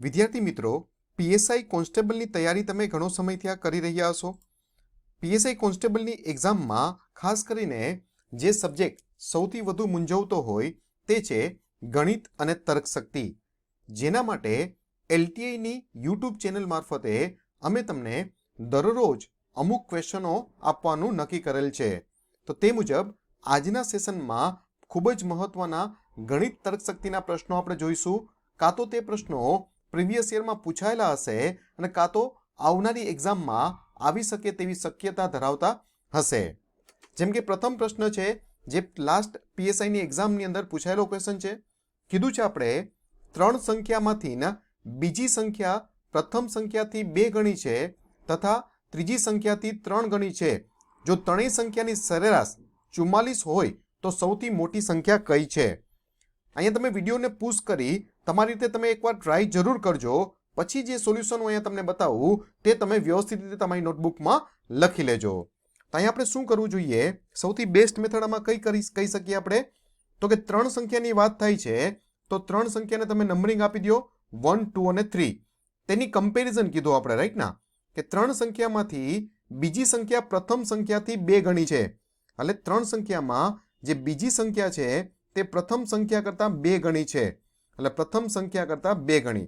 વિદ્યાર્થી મિત્રો, પીએસઆઈ કોન્સ્ટેબલની તૈયારી તમે ઘણો સમયથી કરી રહ્યા હશો. પીએસઆઈ કોન્સ્ટેબલની એક્ઝામમાં ખાસ કરીને જે સબ્જેક્ટ સૌથી વધુ મૂંઝવતો હોય તે છે ગણિત અને તર્કશક્તિ. જેના માટે એલટીઆઈની યુટ્યુબ ચેનલ મારફતે અમે તમને દરરોજ અમુક ક્વેશ્ચનો આપવાનું નક્કી કરેલ છે. તો તે મુજબ આજના સેશનમાં ખૂબ જ મહત્વના ગણિત તર્કશક્તિના પ્રશ્નો આપણે જોઈશું. કાં તો તે પ્રશ્નો પ્રીવિયસ યરમાં પૂછાયેલા હશે અને કાં તો આવનારી એક્ઝામમાં આવી શકે તેવી શક્યતા ધરાવતા હશે. જેમ કે પ્રથમ પ્રશ્ન છે જે લાસ્ટ પીએસઆઈની એક્ઝામની અંદર પૂછાયેલો ક્વેશ્ચન છે. કીધું છે આપણે 3 સંખ્યામાંથી બીજી સંખ્યા પ્રથમ સંખ્યાથી 2 ગણી છે તથા ત્રીજી સંખ્યાથી 3 ગણી છે. જો ત્રણેય સંખ્યાની સરેરાશ 44 હોય તો સૌથી મોટી સંખ્યા કઈ છે? અહીંયા તમે વિડીયોને પુશ કરી તમારી રીતે તમે એકવાર ટ્રાય જરૂર કરજો. પછી જે સોલ્યુશન હું અહીંયા તમને બતાવું તે તમે વ્યવસ્થિત રીતે તમારી નોટબુકમાં લખી લેજો. તો અહીંયા આપણે શું કરવું જોઈએ? સૌથી બેસ્ટ મેથડ આમાં કહી શકીએ આપણે તો કે 3 સંખ્યાની વાત થાય છે તો 3 સંખ્યાને તમે નંબરિંગ આપી દો 1, 2 અને 3. તેની કમ્પેરિઝન કીધું આપણે, રાઈટ ના? કે 3 સંખ્યામાંથી બીજી સંખ્યા પ્રથમ સંખ્યાથી 2 ગણી છે. એટલે 3 સંખ્યામાં જે બીજી સંખ્યા છે તે પ્રથમ સંખ્યા કરતાં 2 ગણી છે. એટલે પ્રથમ સંખ્યા કરતાં 2 ગણી.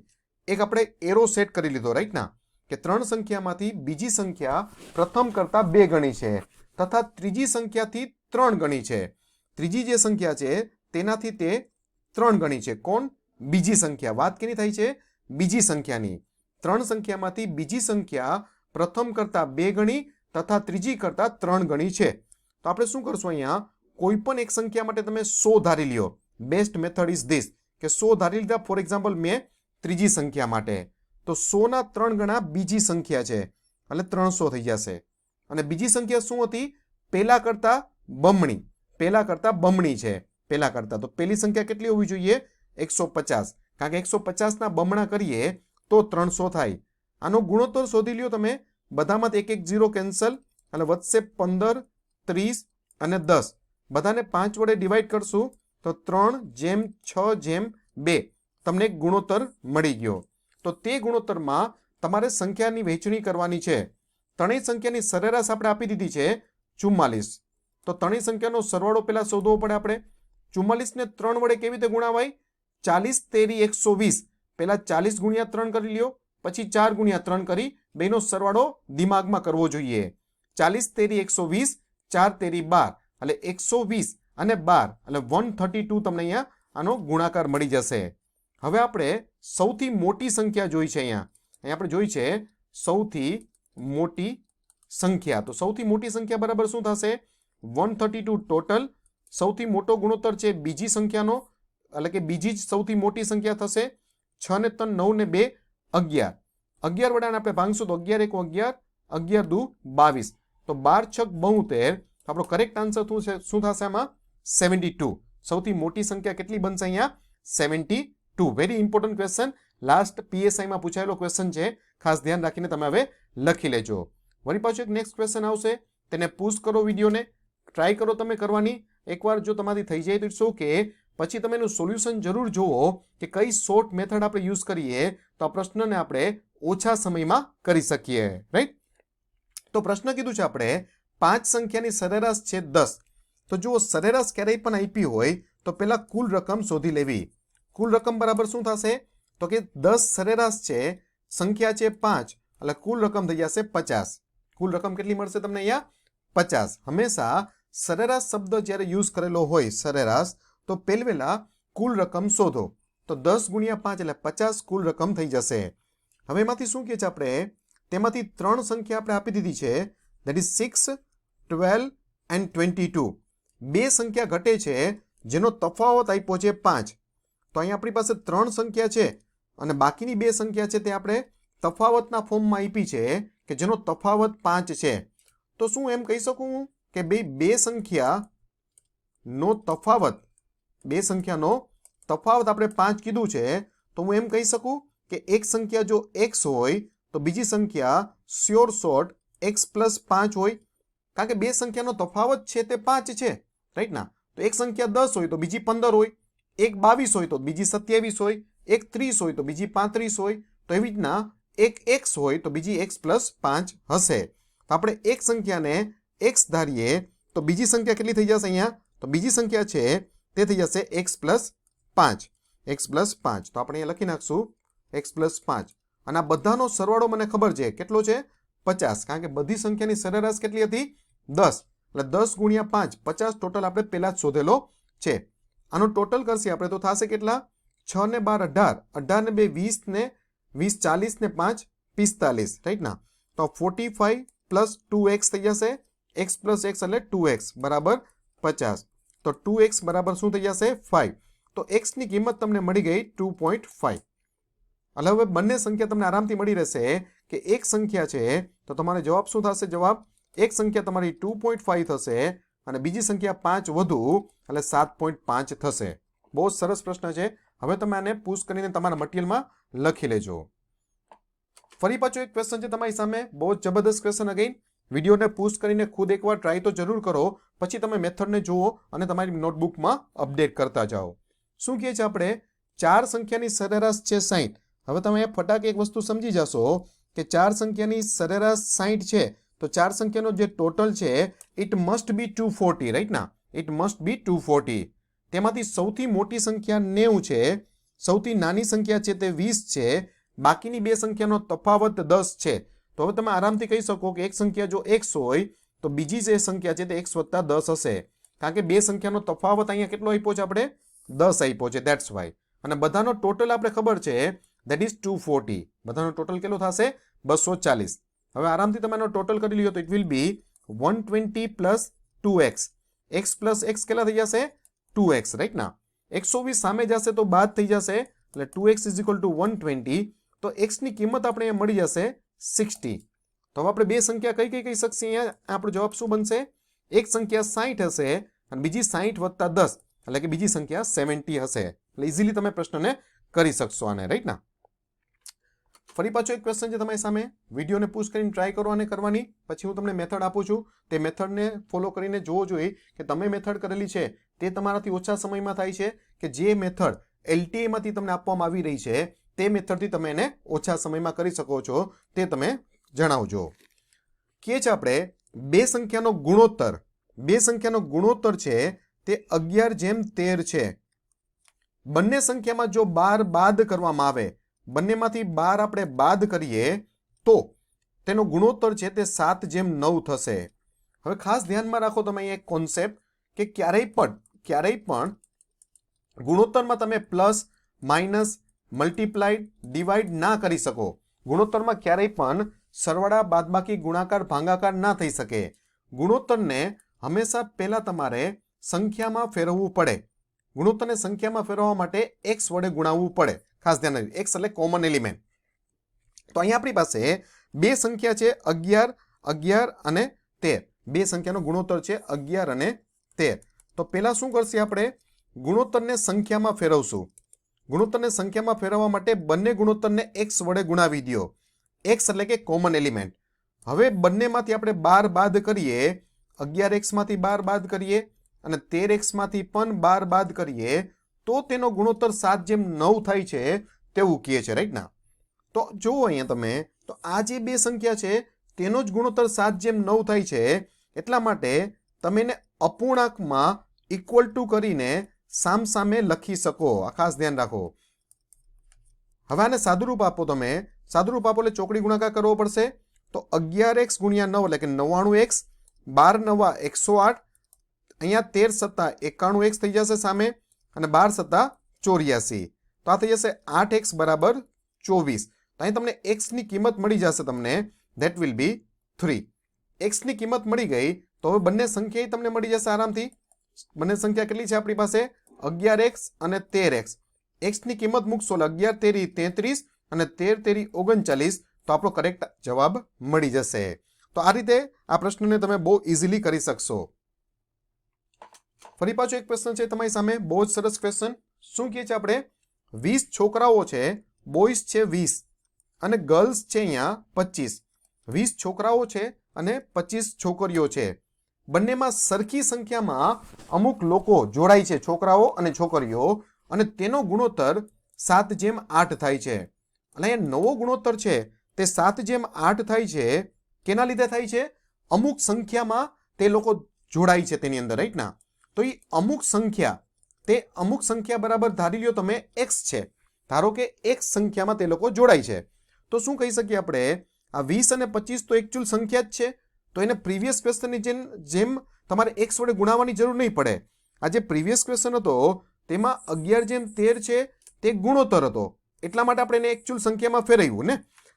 એક આપણે એરો સેટ કરી લીધો, રાઈટ ના? કે 3 સંખ્યામાંથી બીજી સંખ્યા પ્રથમ કરતાં 2 ગણી છે તથા ત્રીજી સંખ્યાથી 3 ગણી છે. ત્રીજી જે સંખ્યા છે તેનાથી તે 3 ગણી છે. કોણ? બીજી સંખ્યા. વાત કેની થાય છે? બીજી સંખ્યાની. 3 સંખ્યામાંથી બીજી સંખ્યા પ્રથમ કરતાં 2 ગણી તથા ત્રીજી કરતાં 3 ગણી છે. તો આપણે શું કરશું? અહીંયા કોઈ પણ એક સંખ્યા માટે તમે 100 ધારી લ્યો. બેસ્ટ મેથડ ઇઝ ધીસ કે 100 ધારી લીધા. ફોર એક્ઝામ્પલ મેં ત્રીજી સંખ્યા માટે તો 100 ના 3 ગણા બીજી સંખ્યા છે એટલે 300 થઈ જશે. અને બીજી સંખ્યા શું હતી? પહેલા કરતા બમણી. પહેલા કરતા બમણી છે. પહેલા કરતા તો પહેલી સંખ્યા કેટલી હોવી જોઈએ? 150. કારણ કે 150 ના બમણા કરીએ તો 300 થાય. આનો ગુણોત્તર શોધી લ્યો તમે. બધામાં એક એક 0 કેન્સલ અને વધશે 15, 30 અને 10. બધાને 5 વડે ડિવાઈડ કરશું તો 3/6/2 તમને એક ગુણોત્તર મળી ગયો. તો તે ગુણોત્તરમાં તમારે સંખ્યાની વહેંચણી કરવાની છે. ત્રણેય સંખ્યાની સરેરાશ આપણે આપી દીધી છે 44. તો ત્રણેય સંખ્યાનો સરવાળો પહેલા શોધવો પડે આપણે. 44 ને 3 વડે કેવી રીતે ગુણાવાય? 40 તેરી 120. પહેલા 40 ગુણ્યા 3 કરી લ્યો, પછી 4 ગુણ્યા 3 કરી બેનો સરવાળો દિમાગમાં કરવો જોઈએ. 40 તેરી 120, 4 તેરી 12 એટલે 120 અને 12 એટલે 132 તમને અહીંયા આનો ગુણાકાર મળી જશે. હવે આપણે સૌથી મોટી સંખ્યા જોઈ છે. અહીંયા આપણે જોઈ છે સૌથી મોટી સંખ્યા. તો સૌથી મોટી સંખ્યા બરાબર શું થશે? 132 ટોટલ. સૌથી મોટો ગુણોત્તર છે બીજી સંખ્યાનો એટલે કે બીજી જ સૌથી મોટી સંખ્યા થશે. 6 ને 3 9 ને 2 11. 11 વડાને આપણે ભાંગશું તો 11 1 11, 11 2 22. તો 12 6 72. આપણો કરેક્ટ આન્સર શું થશે આમાં? 72. સૌથી મોટી સંખ્યા કેટલી બનશે અહીંયા? 72. Very important question. લાસ્ટ પીએસઆઈમાં પૂછાયેલો ક્વેશ્ચન છે. ખાસ ધ્યાન રાખીને તમે હવે લખી લેજો. વળી પાછું એક નેક્સ્ટ ક્વેશ્ચન આવશે. તેને પુશ કરો વિડીયોને. ટ્રાય કરો તમે કરવાની. એકવાર જો તમારી થઈ જાય તો ઇટ્સ ઓકે. પછી તમે એનું સોલ્યુશન જરૂર જુઓ કે કઈ શોર્ટ મેથડ આપણે યુઝ કરીએ તો આ પ્રશ્નને આપણે ઓછા સમયમાં કરી શકીએ, રાઈટ? તો પ્રશ્ન કીધું છે આપણે 5 સંખ્યાની સરેરાશ છે 10. તો જુઓ, સરેરાશ ક્યારેય પણ આપી હોય તો પહેલા કુલ રકમ શોધી લેવી. કુલ રકમ બરાબર શું થશે? તો કે 10 સરેરાશ છે, સંખ્યા છે 5 એટલે કુલ રકમ થઈ જશે 50. કુલ રકમ કેટલી મળશે તમને અહીંયા? 50. હંમેશા સરેરાશ શબ્દ જ્યારે યુઝ કરેલો હોય સરેરાશ તો પહેલા કુલ રકમ શોધો. તો 10 ગુણ્યા 5 એટલે 50 કુલ રકમ થઈ જશે. હવે એમાંથી શું કહે છે આપણે? તેમાંથી 3 સંખ્યા આપણે આપી દીધી છે. That is 6, 12 and 22. 2 સંખ્યા ઘટે છે જેનો તફાવત આપ્યો છે 5. તો અહીંયા આપણી પાસે 3 સંખ્યા છે અને બાકીની 2 સંખ્યા છે તે આપણે તફાવતના ફોર્મમાં આપી છે કે જેનો તફાવત 5 છે. તો શું એમ કહી શકું કે બે સંખ્યાનો તફાવત, 2 સંખ્યાનો તફાવત આપણે 5 કીધું છે તો હું એમ કહી શકું કે એક સંખ્યા જો x હોય તો બીજી સંખ્યા શ્યોર શોર્ટ x પ્લસ 5 હોય. કારણ કે 2 સંખ્યાનો તફાવત છે તે 5 છે, રાઈટ ના? તો એક સંખ્યા 10 હોય તો બીજી 15 હોય, એક 22 હોય તો બીજી 27 હોય, એક 30 હોય તો બીજી 35 હોય, તો એવી રીતના એક x હોય તો બીજી x + 5 હશે. તો આપણે એક સંખ્યાને x ધારીએ તો બીજી સંખ્યા કેટલી થઈ જશે અહીંયા? તો બીજી સંખ્યા છે તે થઈ જશે x + 5. x + 5. તો આપણે અહીંયા લખી નાખશું x + 5. અને આ બધાનો સરવાળો મને ખબર છે કેટલો છે? 50. કારણ કે બધી સંખ્યાની સરેરાશ કેટલી હતી? 10. એટલે 10 × 5 50 ટોટલ આપણે પહેલા જ શોધેલો છે. આનો ટોટલ કરશે આપણે તો થશે કેટલા? 6 ને 12 18, 18 ને 2 20 ને 20 40 ને 5 45, રાઈટ ના? તો 45 + 2x થઈ જશે. x + x એટલે 2x બરાબર 50. તો 2x બરાબર શું થઈ જશે? 5. તો x ની કિંમત તમને મળી ગઈ 2.5. એટલે હવે બંને સંખ્યા તમને આરામથી મળી રહેશે કે એક સંખ્યા છે તો તમારે જવાબ શું થશે? જવાબ એક સંખ્યા તમારી 2.5 થશે અને બીજી સંખ્યા 5 વધુ એટલે 7.5 થશે. બહુ સરસ પ્રશ્ન છે. હવે તમે આને પુશ કરીને તમારા મટીરિયલમાં લખી લેજો. ફરી પાછો એક ક્વેશ્ચન છે તમારી સામે, બહુ જબરદસ્ત ક્વેશ્ચન. અગેન વિડીયોને પુશ કરીને ખુદ એકવાર ટ્રાય તો જરૂર કરો, પછી તમે મેથડને જુઓ અને તમારી નોટબુકમાં અપડેટ કરતા જાઓ. શું કહે છે આપણે? 4 સંખ્યાની સરેરાશ છે 60. હવે તમે ફટાકે એક વસ્તુ સમજી જશો કે 4 સંખ્યાની સરેરાશ 60 છે તો 4 સંખ્યાનો જે ટોટલ છે ઇટ મસ્ટ બી 240, રાઈટ ના? It must be 240. તેમાંથી સૌથી મોટી સંખ્યા 90 છે, સૌથી નાની સંખ્યા છે તે 20 છે, બાકીની બે સંખ્યાનો તફાવત 10 છે. તો હવે તમે આરામથી કહી શકો કે એક સંખ્યા જો x હોય તો બીજી જે સંખ્યા છે તે x + 10 હશે. કારણ કે બે સંખ્યાનો તફાવત અહીંયા કેટલો આપ્યો છે? આપણે 10 આપ્યો છે, ધેટ્સ વાય. અને બધાનો ટોટલ આપણે ખબર છે ધેટ ઇઝ 240. બધાનો ટોટલ કેટલો થશે? 240. હવે આરામથી તમે આનો ટોટલ કરી લ્યો તો it will be 120 + 2x. x + x કેટલા થઈ જશે? 2x, રાઈટ ના? 120 સામે જશે તો બાદ થઈ જશે એટલે 2x = 120. તો x ની કિંમત આપણે અહીંયા મળી જશે 60. તો હવે આપણે બે સંખ્યા કઈ કઈ કહી શકશે? અહીંયા આપણો જવાબ શું બનશે? એક સંખ્યા 60 હશે અને બીજી 60 + 10 એટલે કે બીજી સંખ્યા 70 હશે. એટલે ઇઝીલી તમે પ્રશ્નને કરી શકશો આને, રાઈટ ના? ફરી પાછો એક ક્વેશ્ચન છે તમારી સામે. વિડીયોને પુશ કરીને ટ્રાય કરો અને કરવાની. પછી હું તમને મેથડ આપું છું, તે મેથડને ફોલો કરીને જોવો જોઈએ કે તમે મેથડ કરેલી છે તે તમારાથી ઓછા સમયમાં થાય છે કે જે મેથડ LTA તમને આપવામાં આવી રહી છે તે મેથડથી તમે એને ઓછા સમયમાં કરી શકો છો, તે તમે જણાવજો. કે છે આપણે બે સંખ્યાનો ગુણોત્તર, બે સંખ્યાનો ગુણોત્તર છે તે 11:13 છે. બંને સંખ્યામાં જો 12 બાદ કરવામાં આવે, બંનેમાંથી 12 આપણે બાદ કરીએ તો તેનો ગુણોત્તર છે તે 7:9 થશે. હવે ખાસ ધ્યાનમાં રાખો તમે અહીંયા એક કોન્સેપ્ટ કે ક્યારેય પણ ગુણોત્તરમાં તમે પ્લસ, માઇનસ, મલ્ટીપ્લાઇડ, ડિવાઈડ ના કરી શકો. ગુણોત્તરમાં ક્યારેય પણ સરવાળા, બાદબાકી, ગુણાકાર, ભાગાકાર ના થઈ શકે. ગુણોત્તરને હંમેશા પહેલા તમારે સંખ્યામાં ફેરવવું પડે. ગુણોત્તરને સંખ્યામાં ફેરવવા માટે x વડે ગુણાવવું પડે. ખાસ ધ્યાન રાખજો, x એટલે કોમન એલિમેન્ટ. તો અહીંયા આપણી પાસે બે સંખ્યા છે 11, 11 અને 13. બે સંખ્યાનો ગુણોત્તર છે 11 અને 13. તો પહેલા શું કરશે? આપણે ગુણોત્તરને સંખ્યામાં ફેરવશું. ગુણોત્તરને સંખ્યામાં ફેરવવા માટે બંને ગુણોત્તરને x વડે ગુણાવી દો. x એટલે કે કોમન એલિમેન્ટ. હવે બંનેમાંથી આપણે 12 બાદ કરીએ, 11x માંથી 12 બાદ કરીએ અને 13x માંથી પણ 12 બાદ કરીએ તો તેનો ગુણોત્તર 7:9 થાય છે તેવું કહે છે, રાઈટ ના? તો જુઓ અહીંયા તમે, તો આ જે બે સંખ્યા છે તેનો જ ગુણોત્તર 7:9 થાય છે. એટલા માટે તમે એને અપૂર્ણાંકમાં ઇક્વલ ટુ કરીને સામસામે લખી શકો. આ ખાસ ધ્યાન રાખો. હવે આને સાદુરૂપ આપો. તમે સાદુરૂપ આપો એટલે ચોકડી ગુણાકાર કરવો પડશે. તો 11x × 9 એટલે કે 99x, 12 9 108, અહીંયા 13 + 91x થઈ જશે સામે અને 12 * 84. તો આ થઈ જશે 8x = 24. તો અહીં તમને x ની કિંમત મળી જશે તમને, ધેટ વિલ બી 3. x ની કિંમત મળી ગઈ તો હવે બંને સંખ્યા તમને મળી જશે આરામથી. બંને સંખ્યા કેટલી છે આપણી પાસે? 11x અને 13x. x ની કિંમત મૂકશો એટલે 11 તેરી 33 અને 13 તેરી 39. તો આપણો કરેક્ટ જવાબ મળી જશે. તો આ રીતે આ પ્રશ્નને તમે બહુ ઇઝીલી કરી શકશો. ફરી પાછો એક ક્વેશ્ચન છે તમારી સામે, બહુ જ સરસ ક્વેશ્ચન. શું કહે છે આપણે? 20 છોકરાઓ છે, બોયઝ છે 20 અને ગર્લ્સ છે અહીંયા 25. 20 છોકરાઓ છે અને 25 છોકરીઓ છે. બંનેમાં સરખી સંખ્યામાં અમુક લોકો જોડાય છે, છોકરાઓ અને છોકરીઓ, અને તેનો ગુણોત્તર 7/8 થાય છે. અને એ નવો ગુણોત્તર છે તે 7/8 થાય છે. કેના લીધે થાય છે? અમુક સંખ્યામાં તે લોકો જોડાય છે તેની અંદર, રાઈટ ના? તો એ અમુક સંખ્યા બરાબર ધારી લ્યો તમે x છે. ધારો કે x સંખ્યામાં તે લોકો જોડાય છે. તો શું કહી શકીએ આપણે? આ 20 અને 25 તો એકચ્યુઅલ સંખ્યા જ છે. તો એને પ્રીવિયસ ક્વેશ્ચનની જેમ તમારે x વડે ગુણાવવાની જરૂર નહીં પડે. આ જે પ્રીવિયસ ક્વેશ્ચન હતો તેમાં 11/13 છે તે ગુણોત્તર હતો, એટલા માટે આપણે એને એકચ્યુઅલ સંખ્યામાં ફેરવ્યું ને.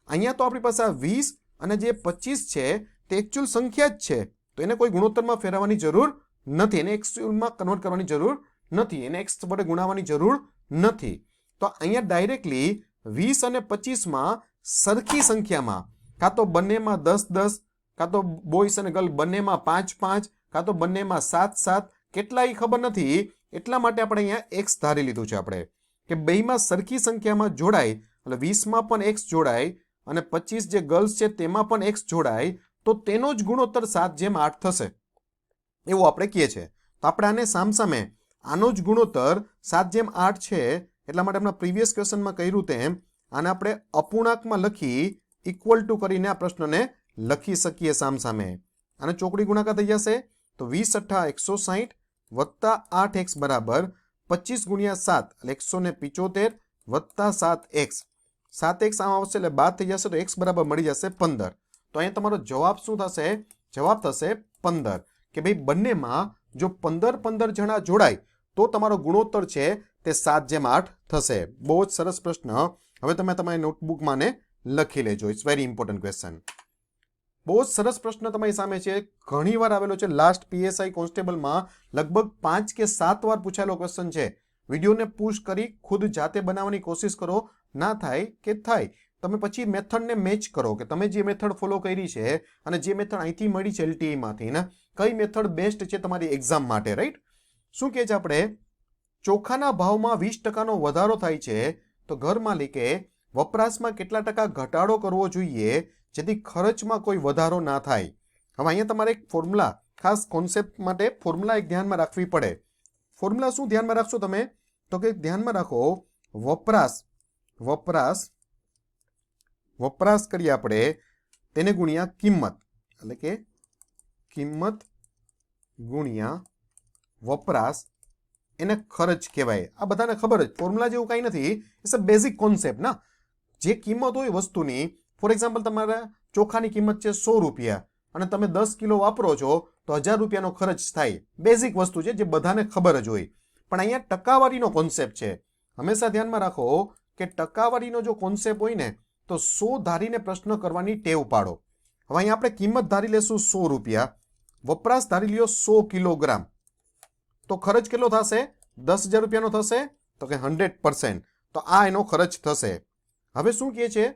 અહીંયા તો આપણી પાસે 20 અને જે 25 છે તે એકચ્યુઅલ સંખ્યા જ છે, તો એને કોઈ ગુણોત્તરમાં ફેરવવાની જરૂર નથી, એને એકચ્યુઅલમાં કન્વર્ટ કરવાની જરૂર નથી, એને x વડે ગુણાવવાની જરૂર નથી. તો અહીંયા ડાયરેક્ટલી 20 અને 25માં સરખી સંખ્યામાં કાં તો બંનેમાં 10-10, કાં તો બોયસ અને ગર્લ બંનેમાં 5-5, કાં તો બંનેમાં 7-7, કેટલાય ખબર નથી, એટલા માટે આપણે અહીંયા x ધારી લીધું છે આપણે કે બેયમાં સરખી સંખ્યામાં જોડાય, એટલે 20માં પણ x જોડાય અને 25 જે ગર્લ્સ છે તેમાં પણ x જોડાય, તો તેનો જ ગુણોત્તર 7/8 થશે એવું આપણે કહીએ છીએ. તો આપણે આને સામસામે આનો જ ગુણોત્તર 7/8 છે, એટલા માટે આપણે પ્રીવિયસ ક્વેશ્ચનમાં કહ્યું તેમ આને આપણે અપૂર્ણાંકમાં લખી ઇક્વલ ટુ કરીને આ પ્રશ્નને લખી શકીએ સામસામે. આને ચોકડી ગુણાકાર થઈ જશે તો 20×8 160 વત્તા 8x બરાબર 25×7 એટલે 175 વત્તા 7x. 7x આમ આવશે એટલે બાદ થઈ જશે તો x બરાબર મળી જશે 15. તો અહીંયા તમારો જવાબ શું થશે? જવાબ થશે 15. કે ભાઈ બંનેમાં જો 15 જણા જોડાય તો તમારો ગુણોત્તર છે તે 7/8 થશે. બહુ જ સરસ પ્રશ્ન. હવે તમે તમારી નોટબુકમાં ને લખી લેજો. It's very important question. બહુ જ સરસ પ્રશ્ન તમારી સામે છે, ઘણી વાર આવેલો છે. લાસ્ટ PSI કોન્સ્ટેબલમાં લગભગ 5 કે 7 વાર પૂછાયેલો ક્વેશ્ચન છે. વિડીયોને પુશ કરી ખુદ જાતે બનાવવાની કોશિશ કરો, ના થાય કે થાય તમે પછી મેથડને મેચ કરો કે તમે જે મેથડ ફોલો કરી છે અને જે મેથડ અહીંથી મળી છે LTE માંથી ને કઈ મેથડ બેસ્ટ છે તમારી એક્ઝામ માટે, રાઈટ? શું કહે છે આપણે? ચોખાના ભાવમાં 20% વધારો થાય છે તો ઘર માલિકે વપરાશમાં કેટલા ટકા ઘટાડો કરવો જોઈએ જેથી ખર્ચમાં કોઈ વધારો ના થાય? હવે અહીંયા તમારે એક ફોર્મ્યુલા, ખાસ કોન્સેપ્ટ માટે ફોર્મ્યુલા એક ધ્યાનમાં રાખવી પડે. ફોર્મ્યુલા શું ધ્યાનમાં રાખશો તમે? તો કે ધ્યાનમાં રાખો વપરાશ કરીએ આપણે તેને ગુણ્યા કિંમત, એટલે કે કિંમત ગુણ્યા વપરાશ, એને ખર્ચ કહેવાય. આ બધાને ખબર જ, ફોર્મ્યુલા જેવું કંઈ નથી, ઇટ્સ અ બેઝિક કોન્સેપ્ટ ના. જે કિંમત હોય વસ્તુની, ફોર એક્ઝામ્પલ તમારા ચોખાની કિંમત છે 100 રૂપિયા અને તમે 10 કિલો વાપરો છો તો 1000 રૂપિયાનો ખર્ચ થાય. બેઝિક વસ્તુ છે જે બધાને ખબર જ હોય. પણ અહીંયા ટકાવારીનો કોન્સેપ્ટ છે. હંમેશા ધ્યાનમાં રાખો કે ટકાવારીનો જો કોન્સેપ્ટ હોય ને તો 100 ધારીને પ્રશ્ન કરવાની ટેવ પાડો. હવે અહીંયા આપણે કિંમત ધારી લેશું 100 રૂપિયા, વપરાશ ધારી લ્યો 100 કિલોગ્રામ, તો ખર્ચ કેટલો થશે? 10,000 રૂપિયાનો થશે, તો કે 100%. તો આ એનો ખર્ચ થશે. હવે શું કહે છે?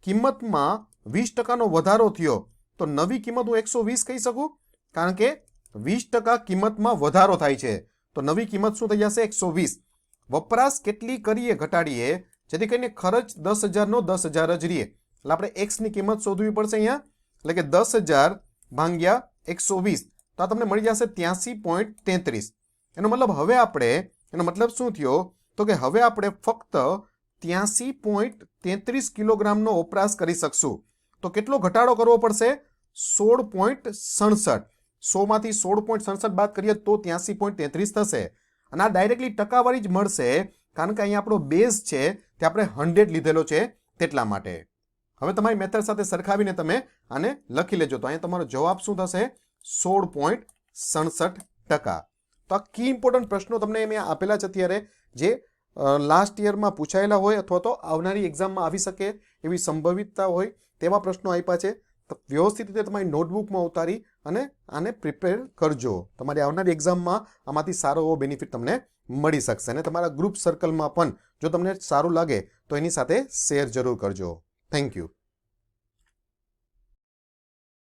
કિંમતમાં 20%નો વધારો થયો તો નવી કિંમત હું 120 કહી શકું, કારણ કે 20% કિંમતમાં વધારો થાય છે તો નવી કિંમત શું થઈ જશે? 120. વપરાશ કેટલી કરીએ ઘટાડીએ જેથી કરીને ખર્ચ 10,000નો 10,000 જ રહીએ, એટલે આપણે x ની કિંમત શોધવી પડશે અહીંયા, એટલે કે 10,000 ભાગ્યા 120, તો આ તમને મળી જશે 83.33. એનો મતલબ શું થયો? તો કે હવે આપણે ફક્ત 83.33 કિલોગ્રામનો વપરાશ કરી શકશું. તો કેટલો ઘટાડો કરવો પડશે? 16.67. 100માંથી 16.67 બાદ કરીએ તો 83.33 થશે. અને આ ડાયરેક્ટલી ટકાવારી જ મળશે, કારણ કે અહીંયા આપણો બેઝ છે તે આપણે 100 લીધેલો છે તેટલા માટે. હવે તમારી મેથડ સાથે સરખાવીને તમે આને લખી લેજો. તો અહીંયા તમારો જવાબ શું થશે? 16.67%. તો આ કી ઇમ્પોર્ટન્ટ પ્રશ્નો તમને મેં આપેલા છે અત્યારે, જે લાસ્ટ યરમાં પૂછાયેલા હોય અથવા તો આવનારી એક્ઝામમાં આવી શકે એવી સંભવિતતા હોય તેવા પ્રશ્નો આપ્યા છે. તો વ્યવસ્થિત રીતે તમારી નોટબુકમાં ઉતારી અને આને પ્રિપેર કરજો. તમારી આવનારી એક્ઝામમાં આમાંથી સારો એવો બેનિફિટ તમને મળી શકશે. અને તમારા ગ્રુપ સર્કલમાં પણ જો તમને સારું લાગે તો એની સાથે શેર જરૂર કરજો. Thank you.